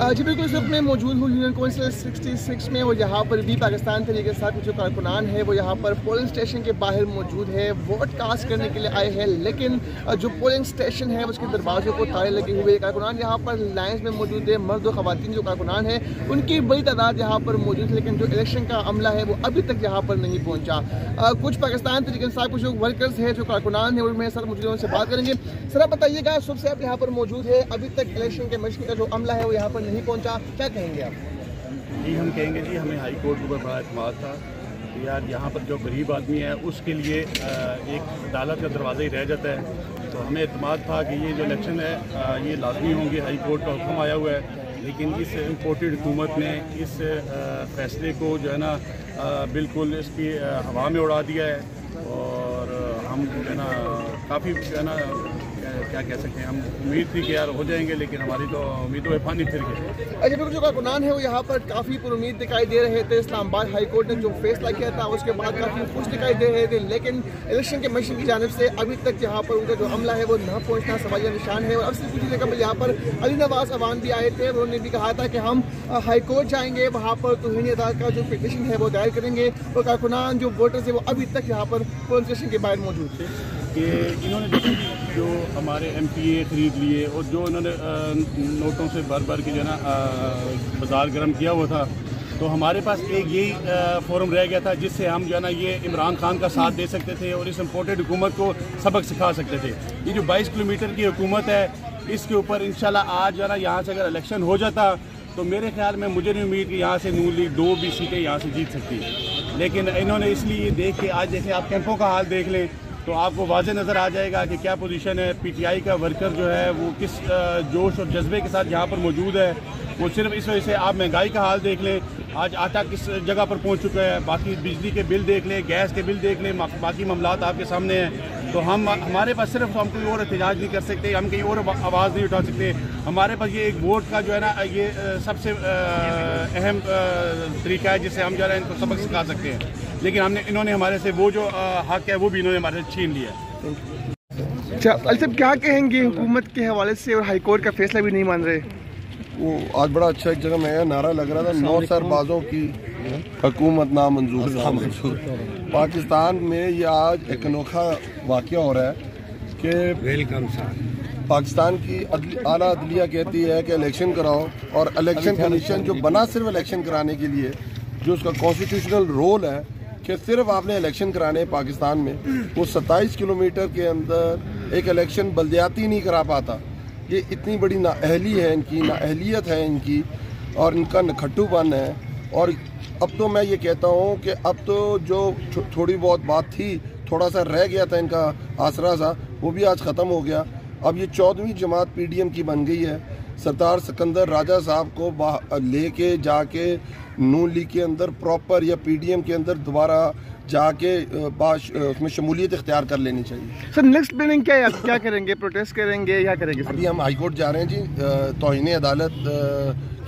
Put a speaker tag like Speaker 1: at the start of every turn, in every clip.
Speaker 1: जी बिल्कुल इस वक्त मैं मौजूद हूँ यूनियन काउंसिल 66 में और यहाँ पर भी पाकिस्तान तहरीक इंसाफ के जो कारकुनान है वो यहाँ पर पोलिंग स्टेशन के बाहर मौजूद है, वोट कास्ट करने के लिए आए हैं। लेकिन जो पोलिंग स्टेशन है उसके दरवाज़ों को ताले लगे हुए कारकुनान यहाँ पर लाइन्स में मौजूद है। मर्द और ख़वातीन जो कारकुनान है उनकी बड़ी तादाद यहाँ पर मौजूद है, लेकिन जो इलेक्शन का अमला है वो अभी तक यहाँ पर नहीं पहुँचा। कुछ पाकिस्तान तहरीक इंसाफ के जो वर्कर्स हैं, जो कारकुनान हैं, उनमें सर मौजूद है, उनसे बात करेंगे। सर आप बताइएगा, सुबह से आप यहाँ पर मौजूद है, अभी तक इलेक्शन के मशीन का जो अमला है वो यहाँ पर नहीं पहुंचा, क्या कहेंगे आप?
Speaker 2: जी हम कहेंगे जी हमें हाई कोर्ट के ऊपर बड़ा एतमाद था कि यार यहाँ पर जो गरीब आदमी है उसके लिए एक अदालत का दरवाज़ा ही रह जाता है। तो हमें एतमाद था कि ये जो इलेक्शन है ये लाजमी होंगे, हाई कोर्ट का हुक्म आया हुआ है। लेकिन इस इम्पोर्टेड हुकूमत ने इस फैसले को जो है ना बिल्कुल इसकी हवा में उड़ा दिया है और हम जो है ना काफ़ी जो है ना क्या कह सकते हैं, हम उम्मीद थी कि यार हो जाएंगे, लेकिन हमारी तो उम्मीदों में पानी फिर गया।
Speaker 1: अच्छा बिल्कुल, जो कारकुनान है वो यहाँ पर काफ़ी पुरुमीद दिखाई दे रहे थे। इस्लामाबाद हाई कोर्ट ने जो फैसला किया था उसके बाद काफ़ी खुश दिखाई दे रहे थे, लेकिन इलेक्शन के कमीशन की जानिब से अभी तक यहाँ पर उनका जो अमला है वो न पहुँचना सवालिया निशान है। और अब से कुछ जगह पर यहाँ पर अली नवाज अवान भी आए थे, उन्होंने भी कहा था कि हम हाई कोर्ट जाएंगे, वहाँ पर तौहीन अदालत का जो पिटीशन है वो दायर करेंगे। और कारकुनान जो वोटर्स है वो अभी तक यहाँ पर पोलिंग स्टेशन के बाहर मौजूद थे
Speaker 2: कि इन्होंने जो हमारे MPA खरीद लिए और जो इन्होंने नोटों से भर भर के जो है ना बाजार गर्म किया हुआ था, तो हमारे पास एक यही फोरम रह गया था जिससे हम जो है ना ये इमरान खान का साथ दे सकते थे और इस इम्पोर्टेड हुकूमत को सबक सिखा सकते थे। ये जो 22 किलोमीटर की हुकूमत है इसके ऊपर इंशाल्लाह आज जो है ना यहाँ से अगर इलेक्शन हो जाता तो मेरे ख्याल में मुझे नहीं उम्मीद कि यहाँ से नून लीग 2 भी सीटें यहाँ से जीत सकती है। लेकिन इन्होंने इसलिए देख के आज देखें आप कैंपों का हाल देख लें तो आपको वाज़े नज़र आ जाएगा कि क्या पोजीशन है। PTI का वर्कर जो है वो किस जोश और जज्बे के साथ यहाँ पर मौजूद है। वो सिर्फ इस वजह से आप महंगाई का हाल देख लें, आज आटा किस जगह पर पहुँच चुका है, बाकी बिजली के बिल देख लें, गैस के बिल देख लें, बाकी मामलात आपके सामने हैं। तो हमारे पास सिर्फ हम कोई और एहतजाज नहीं कर सकते, हम कहीं और आवाज़ नहीं उठा सकते। हमारे पास ये एक वोट का जो है ना ये सबसे अहम तरीका है जिससे हम जो है इनको सबक सिखा सकते हैं। लेकिन इन्होंने हमारे से वो जो हक है वो भी इन्होंने हमारे से छीन लिया।
Speaker 1: अच्छा अली साहब क्या कहेंगे हुकूमत के हवाले से, और हाई कोर्ट का फैसला भी नहीं मान रहे?
Speaker 3: वो आज बड़ा अच्छा एक जगह में नारा लग रहा था, 9 सरबाजों की हुकूमत नामंजूर। पाकिस्तान में ये आज एक अनोखा वाक़या हो रहा है कि
Speaker 4: वेलकम सर,
Speaker 3: पाकिस्तान की आला अदलिया कहती है कि इलेक्शन कराओ, और इलेक्शन कमीशन जो बना सिर्फ इलेक्शन कराने के लिए, जो उसका कॉन्स्टिट्यूशनल रोल है कि सिर्फ आपने इलेक्शन कराने पाकिस्तान में, वो 27 किलोमीटर के अंदर एक इलेक्शन बल्दियाती नहीं करा पाता। ये इतनी बड़ी नाअहली है इनकी, नाअहलियत है इनकी, और इनका नखट्टूपन है। और अब तो मैं ये कहता हूँ कि अब तो जो थोड़ी बहुत बात थी, थोड़ा सा रह गया था इनका आसरा सा, वो भी आज ख़त्म हो गया। अब ये 14वीं जमात PDM की बन गई है। सरदार सिकंदर राजा साहब को लेके जाके नून लीग के अंदर प्रॉपर या PDM के अंदर दोबारा जाके उसमें शमूलियत इख्तियार कर लेनी चाहिए।
Speaker 1: सर नेक्स्ट प्लानिंग क्या करेंगे? प्रोटेस्ट करेंगे या करेंगे?
Speaker 3: अभी हम हाई कोर्ट जा रहे हैं जी, तौहीन अदालत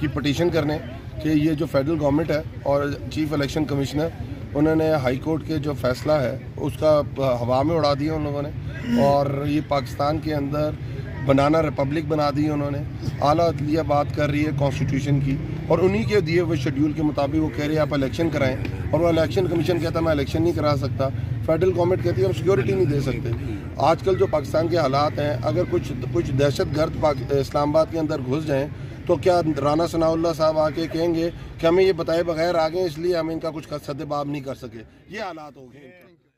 Speaker 3: की पटिशन करने कि ये जो फेडरल गवर्नमेंट है और चीफ इलेक्शन कमिश्नर, उन्होंने हाई कोर्ट के जो फैसला है उसका हवा में उड़ा दिया उन लोगों ने, और ये पाकिस्तान के अंदर बनाना रिपब्लिक बना दी उन्होंने। आला अदलिया बात कर रही है कॉन्स्टिट्यूशन की, और उन्हीं के दिए हुए शेड्यूल के मुताबिक वो कह रहे हैं आप इलेक्शन कराएं, और वो इलेक्शन कमीशन कहता है मैं इलेक्शन नहीं करा सकता। फेडरल गवर्नमेंट कहती है हम सिक्योरिटी नहीं दे सकते। आजकल जो पाकिस्तान के हालात हैं, अगर कुछ दहशतगर्द इस्लामाबाद के अंदर घुस जाएँ तो क्या राना सनाउल्लाह साहब आके कहेंगे कि हमें ये बताए बगैर आ गए इसलिए हम इनका कुछ सद्देबाब नहीं कर सके? ये हालात हो गए।